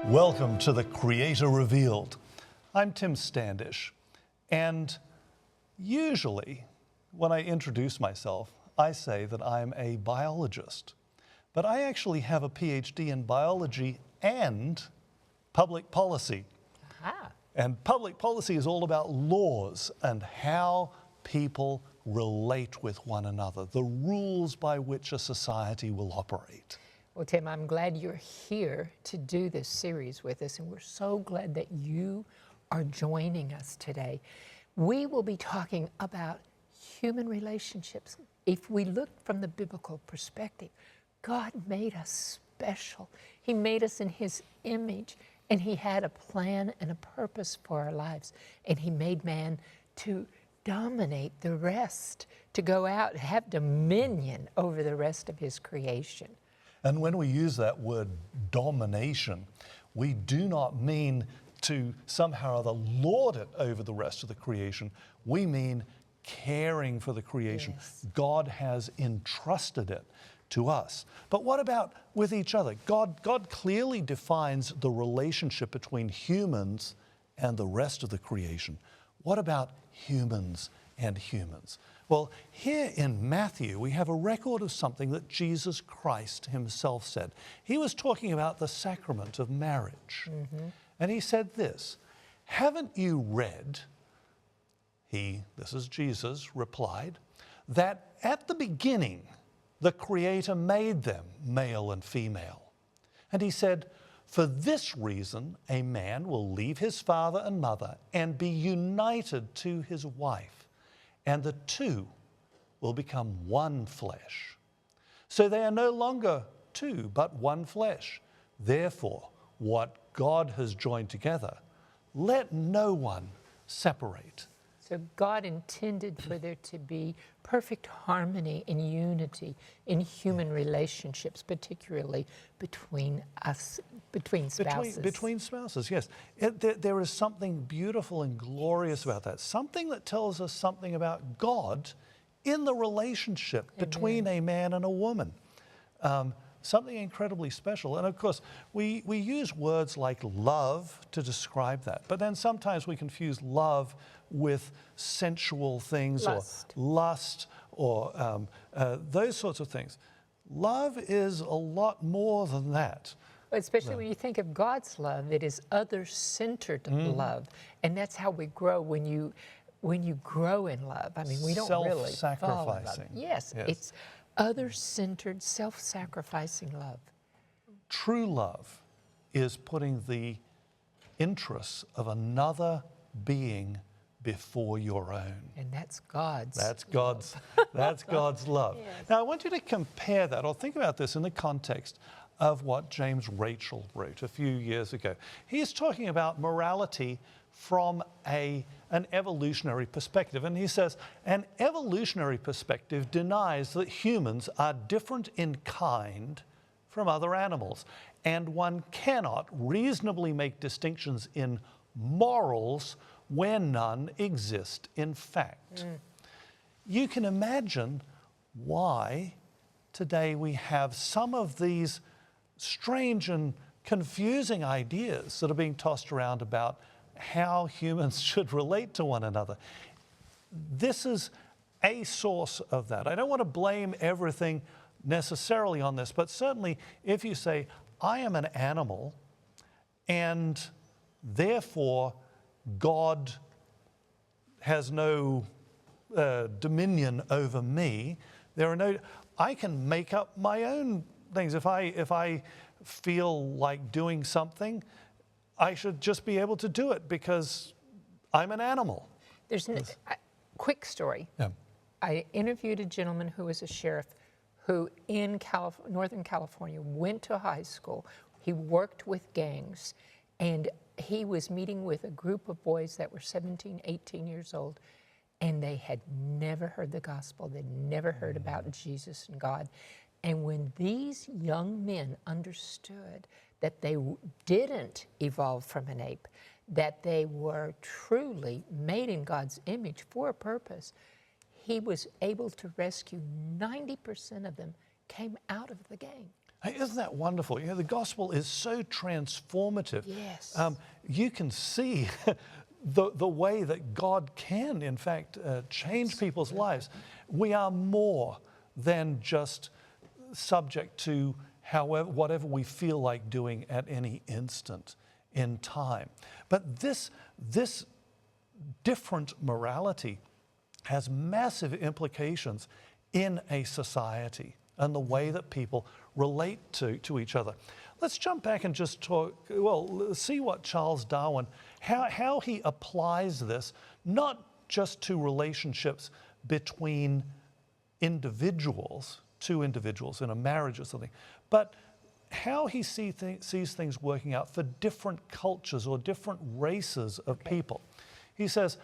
Welcome to The Creator Revealed. I'm Tim Standish, and usually when I introduce myself, I say that I'm a biologist, but I actually have a PhD in biology and public policy. Aha. And public policy is all about laws and how people relate with one another, the rules by which a society will operate. Well, Tim, I'm glad you're here to do this series with us, and we're so glad that you are joining us today. We will be talking about human relationships. If we look from the biblical perspective, God made us special. He made us in His image, and He had a plan and a purpose for our lives. And He made man to dominate the rest, to go out and have dominion over the rest of His creation. And when we use that word domination, we do not mean to somehow or other lord it over the rest of the creation. We mean caring for the creation. Yes. God has entrusted it to us. But what about with each other? God clearly defines the relationship between humans and the rest of the creation. What about humans and humans? Well, here in Matthew, we have a record of something that Jesus Christ Himself said. He was talking about the sacrament of marriage. Mm-hmm. And He said this, "Haven't you read," this is Jesus, replied, "that at the beginning the Creator made them male and female? And He said, for this reason a man will leave his father and mother and be united to his wife, and the two will become one flesh. So they are no longer two, but one flesh. Therefore, what God has joined together, let no one separate." So God intended for there to be perfect harmony and unity in human relationships, particularly between us, between spouses. Between spouses, yes. There is something beautiful and glorious about that. Something that tells us something about God in the relationship between a man and a woman. Something incredibly special. And of course, we use words like love to describe that. But then sometimes we confuse love with sensual things, Lust. or lust, or those sorts of things. Love is a lot more than that. Especially when you think of God's love, it is other-centered love. And that's how we grow when you grow in love. I mean, we don't really fall in love. Self-sacrificing. Yes, it's other-centered, self-sacrificing love. True love is putting the interests of another being before your own. And that's God's That's God's love. Yes. Now I want you to compare that, or think about this in the context of what James Rachel wrote a few years ago. He's talking about morality from an evolutionary perspective. And he says, an evolutionary perspective denies that humans are different in kind from other animals, and one cannot reasonably make distinctions in morals where none exist in fact. You can imagine why today we have some of these strange and confusing ideas that are being tossed around about how humans should relate to one another. This is a source of that. I don't want to blame everything necessarily on this, but certainly if you say, I am an animal and therefore God has no dominion over me, I can make up my own things. If I feel like doing something, I should just be able to do it because I'm an animal. There's a quick story. Yeah. I interviewed a gentleman who was a sheriff who in Northern California went to high school. He worked with gangs, and he was meeting with a group of boys that were 17, 18 years old, and they had never heard the gospel. They'd never heard about Jesus and God. And when these young men understood that they didn't evolve from an ape, that they were truly made in God's image for a purpose, he was able to rescue 90% of them came out of the gang. Hey, isn't that wonderful? You know, the gospel is so transformative. Yes. You can see the way that God can, in fact, change people's lives. We are more than just subject to whatever we feel like doing at any instant in time. But this different morality has massive implications in a society and the way that people relate to each other. Let's jump back and just talk, well, see what Charles Darwin, how he applies this, not just to relationships between individuals, two individuals in a marriage or something, but how he sees things working out for different cultures or different races of people. He says,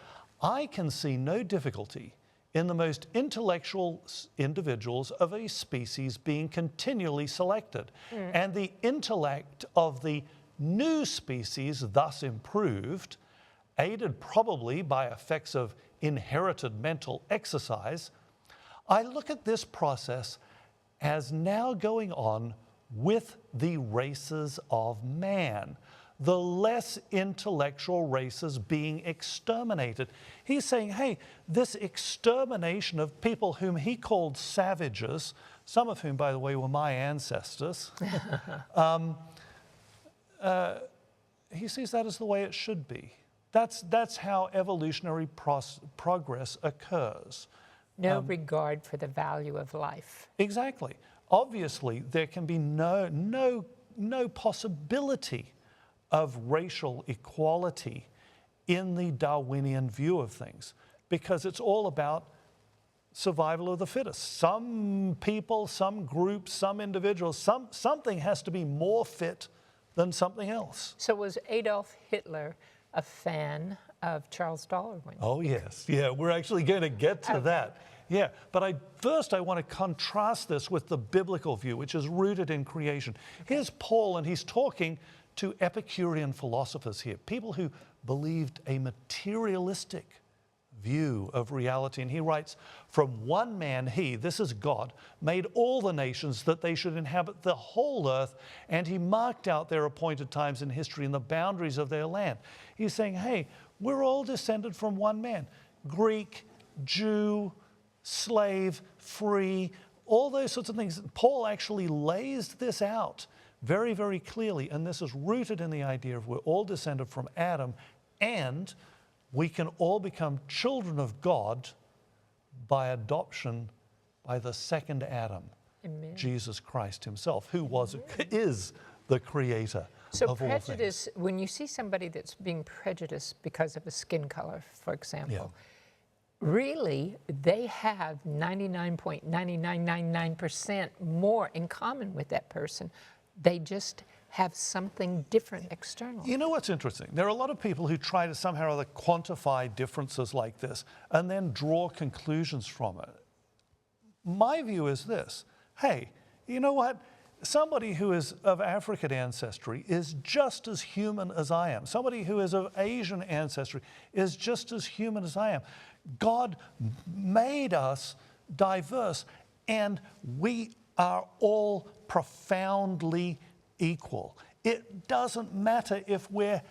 I can see no difficulty in the most intellectual individuals of a species being continually selected, and the intellect of the new species thus improved, aided probably by effects of inherited mental exercise. I look at this process as now going on with the races of man, the less intellectual races being exterminated. He's saying, hey, this extermination of people whom he called savages, some of whom, by the way, were my ancestors, he sees that as the way it should be. That's how evolutionary progress occurs. No regard for the value of life. Exactly. Obviously, there can be no possibility of racial equality in the Darwinian view of things, because it's all about survival of the fittest. Some people, some groups, some individuals, something has to be more fit than something else. So was Adolf Hitler a fan of Charles Darwin? Oh yes, yeah, we're actually going to get to that. Yeah, but first I want to contrast this with the biblical view, which is rooted in creation. Here's Paul, and he's talking to Epicurean philosophers here, people who believed a materialistic view of reality. And he writes, from one man he, this is God, made all the nations that they should inhabit the whole earth, and he marked out their appointed times in history and the boundaries of their land. He's saying, hey, we're all descended from one man. Greek, Jew, slave, free, all those sorts of things. Paul actually lays this out very, very clearly, and this is rooted in the idea of we're all descended from Adam, and we can all become children of God by adoption by the second Adam, Amen. Jesus Christ himself, who is the creator So of all prejudice, things. when you see somebody that's being prejudiced because of a skin color, for example, really they have 99.9999% more in common with that person. They just have something different external. You know what's interesting? There are a lot of people who try to somehow or other quantify differences like this and then draw conclusions from it. My view is this: hey, you know what? Somebody who is of African ancestry is just as human as I am. Somebody who is of Asian ancestry is just as human as I am. God made us diverse, and we are all profoundly equal. It doesn't matter if we're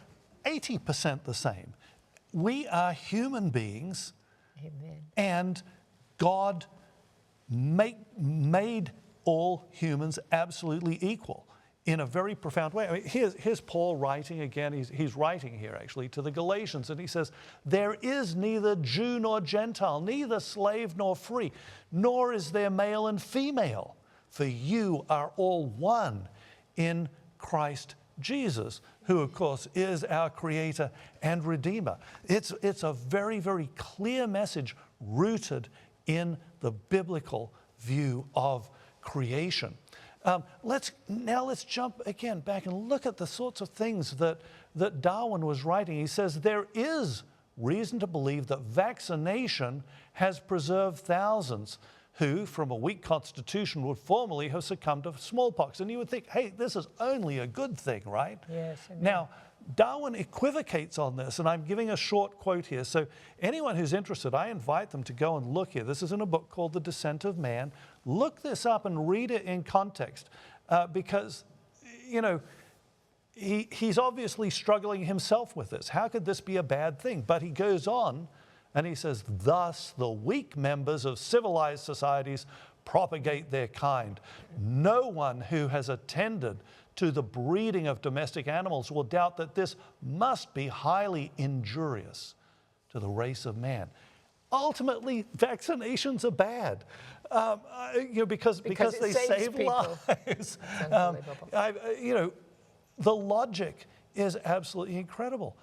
80% the same. We are human beings. Amen. And God made all humans absolutely equal in a very profound way. I mean, here's Paul writing again. He's writing here actually to the Galatians, and he says, there is neither Jew nor Gentile, neither slave nor free, nor is there male and female, for you are all one in Christ Jesus, who of course is our Creator and Redeemer. It's a very, very clear message rooted in the biblical view of creation. Let's jump again back and look at the sorts of things that Darwin was writing. He says there is reason to believe that vaccination has preserved thousands who, from a weak constitution, would formerly have succumbed to smallpox. And you would think, hey, this is only a good thing, right? Yes. Amen. Now, Darwin equivocates on this, and I'm giving a short quote here. So anyone who's interested, I invite them to go and look here. This is in a book called The Descent of Man. Look this up and read it in context. because, you know, he's obviously struggling himself with this. How could this be a bad thing? But he goes on and he says, thus the weak members of civilized societies propagate their kind. No one who has attended to the breeding of domestic animals will doubt that this must be highly injurious to the race of man. Ultimately, vaccinations are bad, you know, because they save lives. You know, the logic is absolutely incredible.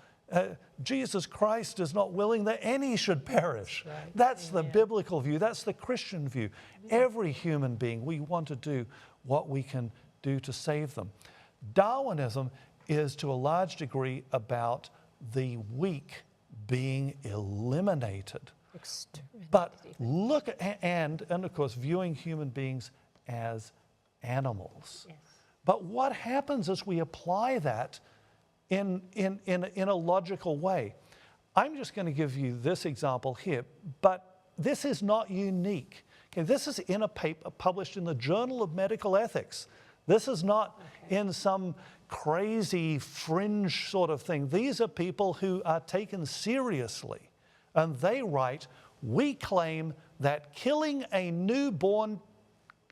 Jesus Christ is not willing that any should perish. Right. That's the biblical view. That's the Christian view. Every human being, we want to do what we can do to save them. Darwinism is to a large degree about the weak being eliminated. But look at, and of course, viewing human beings as animals. Yes. But what happens as we apply that in a logical way? I'm just going to give you this example here, but this is not unique. Okay, this is in a paper published in the Journal of Medical Ethics. This is not in some crazy fringe sort of thing. These are people who are taken seriously. And they write, we claim that killing a newborn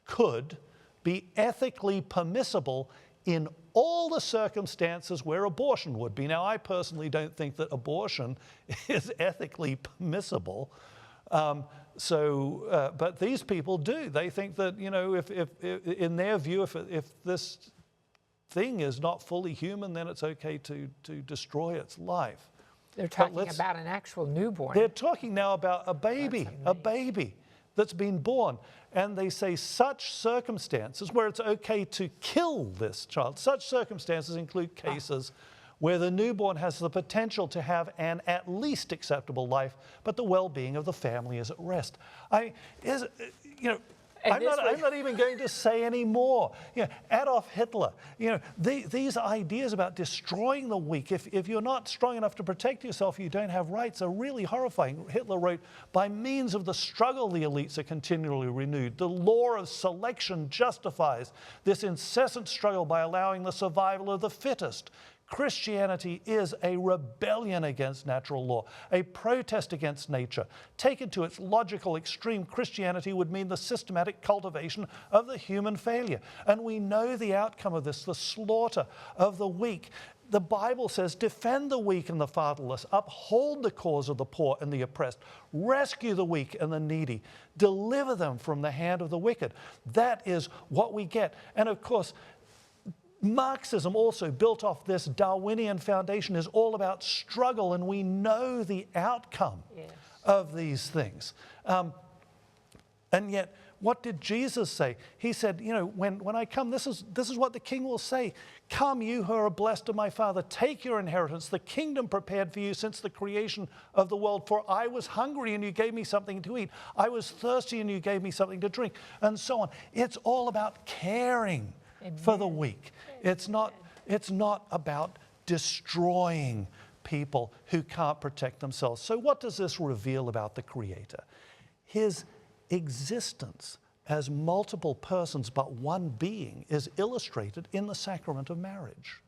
could be ethically permissible in all the circumstances where abortion would be. Now, I personally don't think that abortion is ethically permissible. But these people do. They think that, you know, if in their view, if this thing is not fully human, then it's okay to destroy its life. They're talking about an actual newborn. They're talking now about a baby that's been born. And they say such circumstances where it's okay to kill this child, such circumstances include cases where the newborn has the potential to have an at least acceptable life, but the well-being of the family is at rest. I'm not even going to say any more. You know, Adolf Hitler, you know, these ideas about destroying the weak, if you're not strong enough to protect yourself, you don't have rights, are really horrifying. Hitler wrote, by means of the struggle the elites are continually renewed. The law of selection justifies this incessant struggle by allowing the survival of the fittest. Christianity is a rebellion against natural law, a protest against nature. Taken to its logical extreme, Christianity would mean the systematic cultivation of the human failure. And we know the outcome of this, the slaughter of the weak. The Bible says, defend the weak and the fatherless, uphold the cause of the poor and the oppressed, rescue the weak and the needy, deliver them from the hand of the wicked. That is what we get. And of course, Marxism, also built off this Darwinian foundation, is all about struggle, and we know the outcome of these things. And yet, what did Jesus say? He said, you know, when I come, this is what the King will say. Come, you who are blessed of my Father, take your inheritance, the kingdom prepared for you since the creation of the world. For I was hungry, and you gave me something to eat. I was thirsty, and you gave me something to drink, and so on. It's all about caring for the weak. It's not about destroying people who can't protect themselves. So what does this reveal about the Creator? His existence as multiple persons but one being is illustrated in the sacrament of marriage.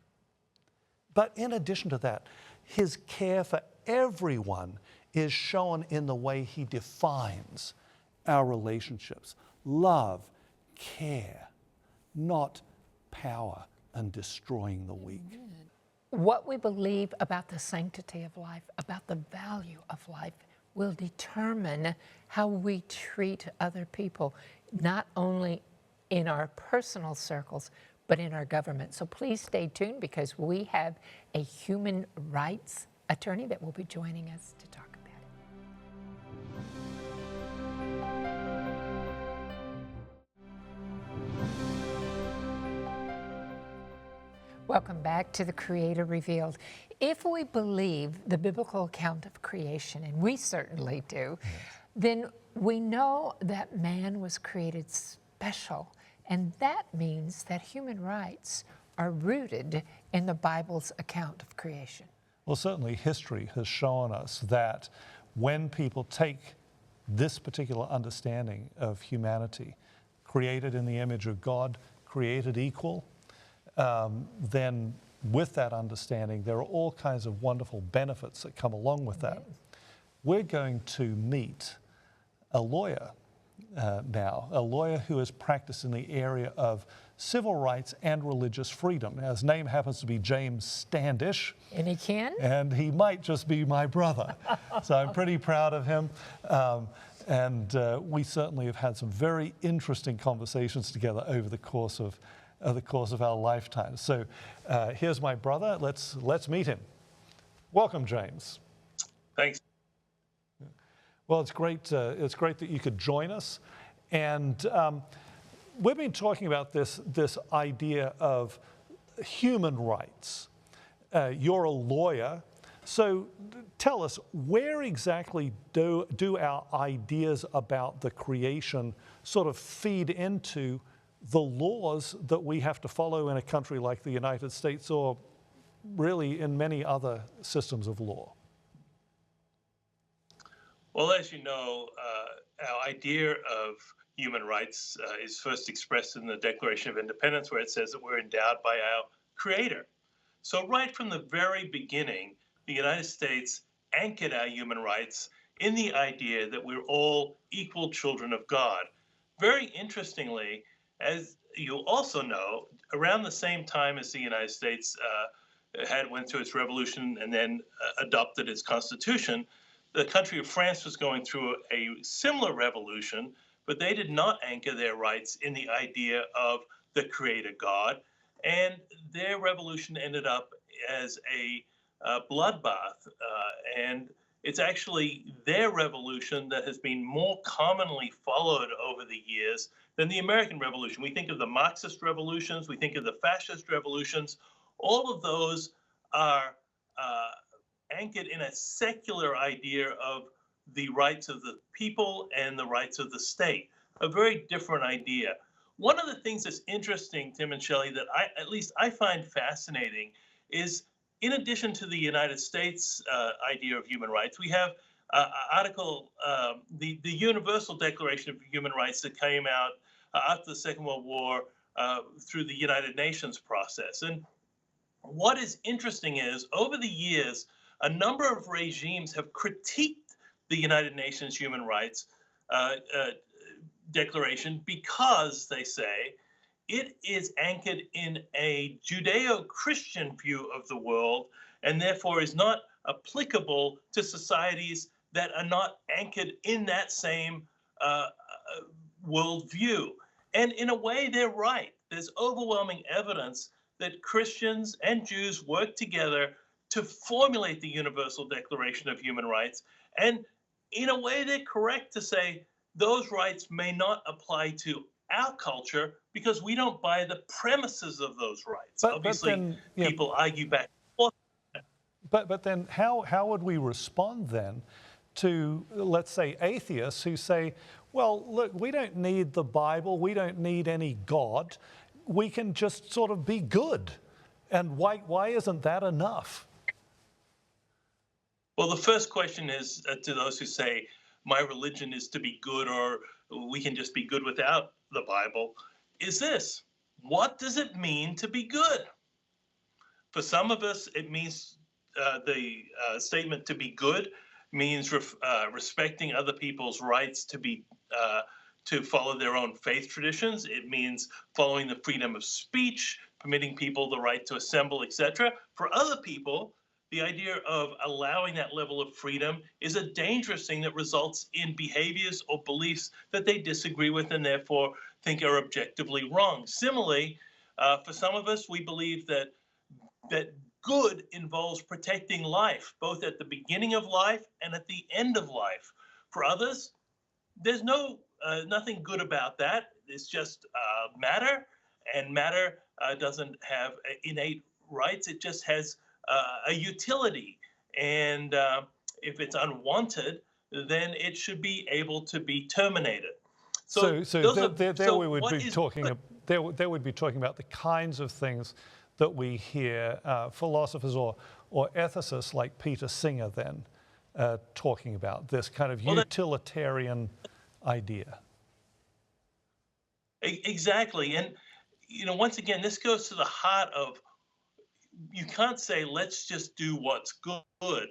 But in addition to that, his care for everyone is shown in the way he defines our relationships. Love, care, not power and destroying the weak. What we believe about the sanctity of life, about the value of life, will determine how we treat other people, not only in our personal circles, but in our government. So please stay tuned, because we have a human rights attorney that will be joining us to talk about it. Welcome back to The Creator Revealed. If we believe the biblical account of creation, and we certainly do, then we know that man was created special, and that means that human rights are rooted in the Bible's account of creation. Well, certainly history has shown us that when people take this particular understanding of humanity, created in the image of God, created equal, then with that understanding, there are all kinds of wonderful benefits that come along with that. We're going to meet a lawyer now, a lawyer who has practiced in the area of civil rights and religious freedom. Now, his name happens to be James Standish. And he can? And he might just be my brother. So I'm pretty proud of him. We certainly have had some very interesting conversations together over the course of our lifetime. So here's my brother. Let's meet him. Welcome, James. Thanks. Well, it's great that you could join us. And we've been talking about this idea of human rights. You're a lawyer. So tell us, where exactly do our ideas about the creation sort of feed into the laws that we have to follow in a country like the United States, or really in many other systems of law? Well, as you know, our idea of human rights is first expressed in the Declaration of Independence, where it says that we're endowed by our Creator. So right from the very beginning, the United States anchored our human rights in the idea that we're all equal children of God. Very interestingly, as you also know, around the same time as the United States went through its revolution and then adopted its constitution, the country of France was going through a similar revolution, but they did not anchor their rights in the idea of the Creator God, and their revolution ended up as a bloodbath, and it's actually their revolution that has been more commonly followed over the years than the American Revolution. We think of the Marxist revolutions, we think of the fascist revolutions. All of those are anchored in a secular idea of the rights of the people and the rights of the state, a very different idea. One of the things that's interesting, Tim and Shelley, that at least I find fascinating is, in addition to the United States idea of human rights, we have the Universal Declaration of Human Rights that came out after the Second World War through the United Nations process. And what is interesting is, over the years, a number of regimes have critiqued the United Nations Human Rights Declaration because, they say, it is anchored in a Judeo-Christian view of the world and therefore is not applicable to societies that are not anchored in that same worldview. And in a way, they're right. There's overwhelming evidence that Christians and Jews work together to formulate the Universal Declaration of Human Rights. And in a way, they're correct to say those rights may not apply to our culture because we don't buy the premises of those rights. Obviously, then, people argue back and forth. But then how would we respond then to, let's say, atheists who say, well, look, we don't need the Bible, we don't need any God, we can just sort of be good. And why isn't that enough? Well, the first question is to those who say, my religion is to be good, or we can just be good without the Bible, is this: what does it mean to be good? For some of us, it means the statement to be good means respecting other people's rights to follow their own faith traditions. It means following the freedom of speech, permitting people the right to assemble, etc. For other people, the idea of allowing that level of freedom is a dangerous thing that results in behaviors or beliefs that they disagree with and therefore think are objectively wrong. Similarly, for some of us, we believe that good involves protecting life, both at the beginning of life and at the end of life. For others, there's nothing good about that. It's just matter, and matter doesn't have innate rights. It just has a utility, and if it's unwanted, then it should be able to be terminated. So we would be talking about the kinds of things that we hear philosophers or ethicists like Peter Singer then talking about, this kind of utilitarian idea. Exactly, and once again, this goes to the heart of, you can't say, let's just do what's good,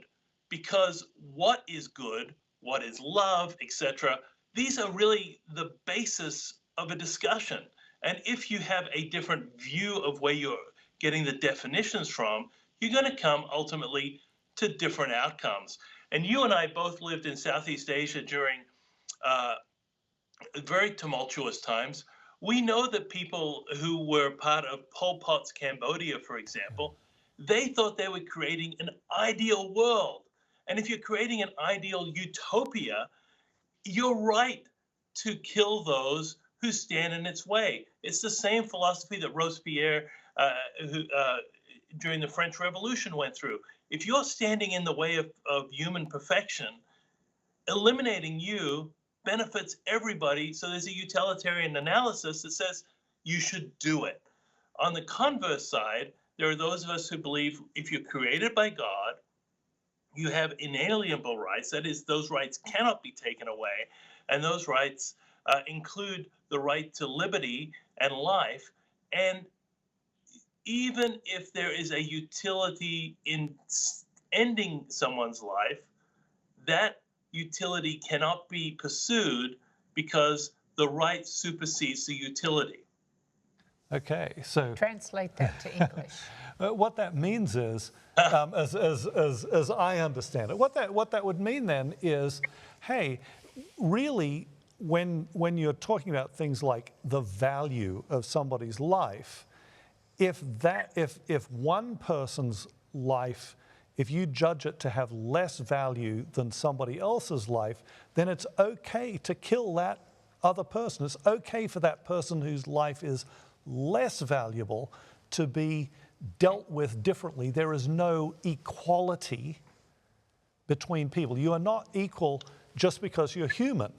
because what is good, what is love, etc., these are really the basis of a discussion. And if you have a different view of where you're getting the definitions from, you're going to come ultimately to different outcomes. And you and I both lived in Southeast Asia during uh, very tumultuous times. We know that people who were part of Pol Pot's Cambodia, for example, they thought they were creating an ideal world. And if you're creating an ideal utopia, you're right to kill those who stand in its way. It's the same philosophy that Robespierre, who, during the French Revolution, went through. If you're standing in the way of human perfection, eliminating you benefits everybody. So there's a utilitarian analysis that says you should do it. On the converse side, there are those of us who believe if you're created by God, you have inalienable rights. That is, those rights cannot be taken away. And those rights include the right to liberty and life. And even if there is a utility in ending someone's life, that utility cannot be pursued because the right supersedes the utility. Okay, so Translate that to English. what that means is, as I understand it, what that would mean then is, hey, really, when you're talking about things like the value of somebody's life, if one person's life, if you judge it to have less value than somebody else's life, then it's okay to kill that other person. It's okay for that person whose life is less valuable to be dealt with differently. There is no equality between people. You are not equal just because you're human.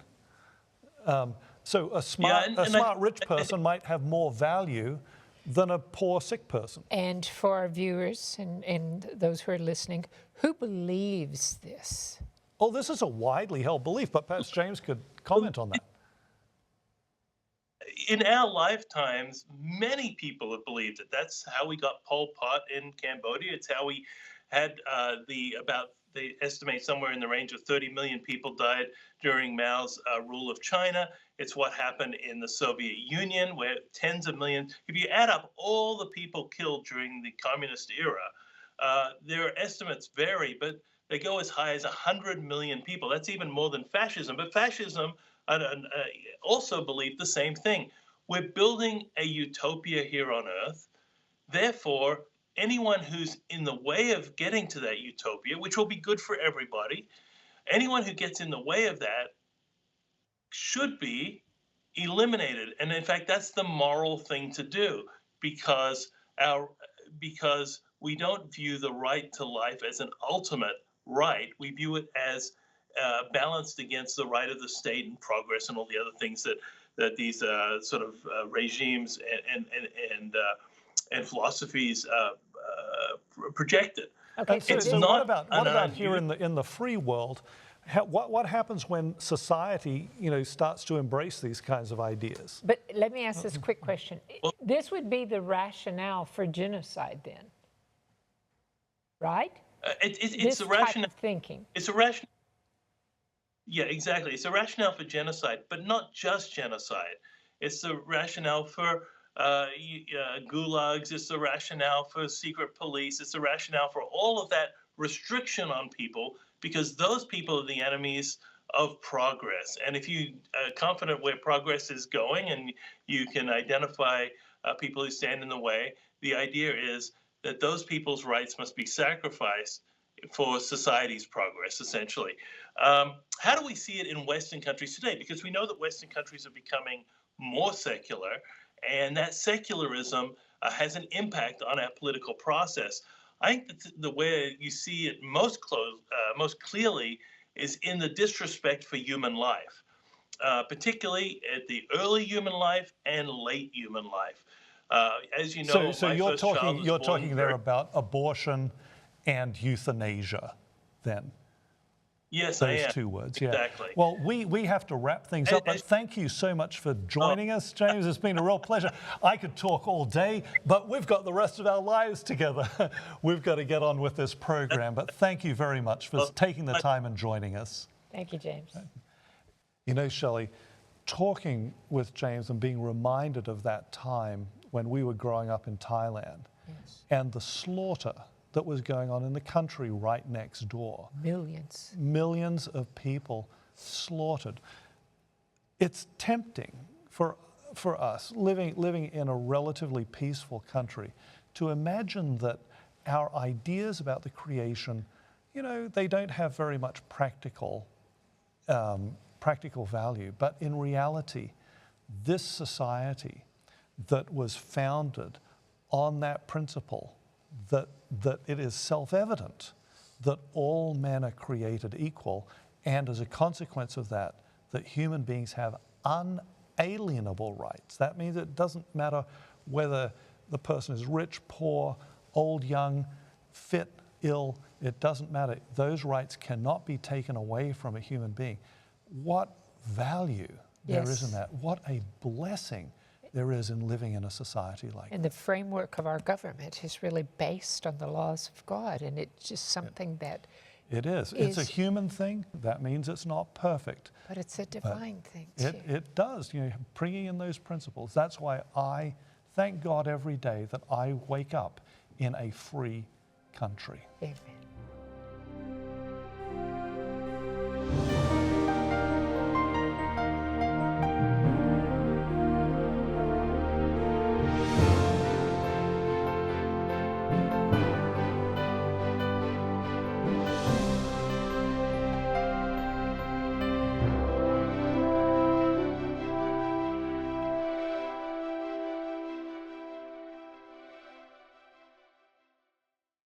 So a smart rich person might have more value than a poor sick person. And for our viewers and those who are listening, who believes this? Oh, this is a widely held belief, but perhaps James could comment on that. In our lifetimes, many people have believed it. That's how we got Pol Pot in Cambodia. It's how we had they estimate somewhere in the range of 30 million people died during Mao's rule of China. It's what happened in the Soviet Union, where tens of millions, if you add up all the people killed during the communist era, their estimates vary, but they go as high as 100 million people. That's even more than fascism. But fascism also believed the same thing. We're building a utopia here on Earth. Therefore, anyone who's in the way of getting to that utopia, which will be good for everybody, anyone who gets in the way of that should be eliminated. And in fact, that's the moral thing to do, because we don't view the right to life as an ultimate right. We view it as balanced against the right of the state and progress and all the other things that these sort of regimes and philosophies projected. Okay, So what about here in the free world? What happens when society, starts to embrace these kinds of ideas? But let me ask this quick question. This would be the rationale for genocide then, right? It's a rationale. Type of thinking. It's a rationale. Yeah, exactly. It's a rationale for genocide, but not just genocide. It's the rationale for gulags. It's the rationale for secret police. It's the rationale for all of that restriction on people, because those people are the enemies of progress. And if you are confident where progress is going and you can identify people who stand in the way, the idea is that those people's rights must be sacrificed for society's progress, essentially. How do we see it in Western countries today? Because we know that Western countries are becoming more secular, and that secularism has an impact on our political process. I think that the way you see it most clearly is in the disrespect for human life, particularly at the early human life and late human life. As you know, so you're talking there about abortion and euthanasia, then. Yes, I Those am. two words, yeah. Exactly. Well, we have to wrap things up, but thank you so much for joining us, James. It's been a real pleasure. I could talk all day, but we've got the rest of our lives together. We've got to get on with this program, but thank you very much for taking the time and joining us. Thank you, James. You know, Shelley, talking with James and being reminded of that time when we were growing up in Thailand and the slaughter that was going on in the country right next door. Millions. Millions of people slaughtered. It's tempting for us, living in a relatively peaceful country, to imagine that our ideas about the creation, you know, they don't have very much practical value. But in reality, this society that was founded on that principle, that it is self-evident that all men are created equal, and as a consequence of that, that human beings have unalienable rights. That means it doesn't matter whether the person is rich, poor, old, young, fit, ill, it doesn't matter. Those rights cannot be taken away from a human being. What value there is in that. What a blessing there is in living in a society like that. And the framework of our government is really based on the laws of God, and it's just something that it is. It's a human thing. That means it's not perfect. But it's a divine thing too. It does, you know, bringing in those principles. That's why I thank God every day that I wake up in a free country. Amen.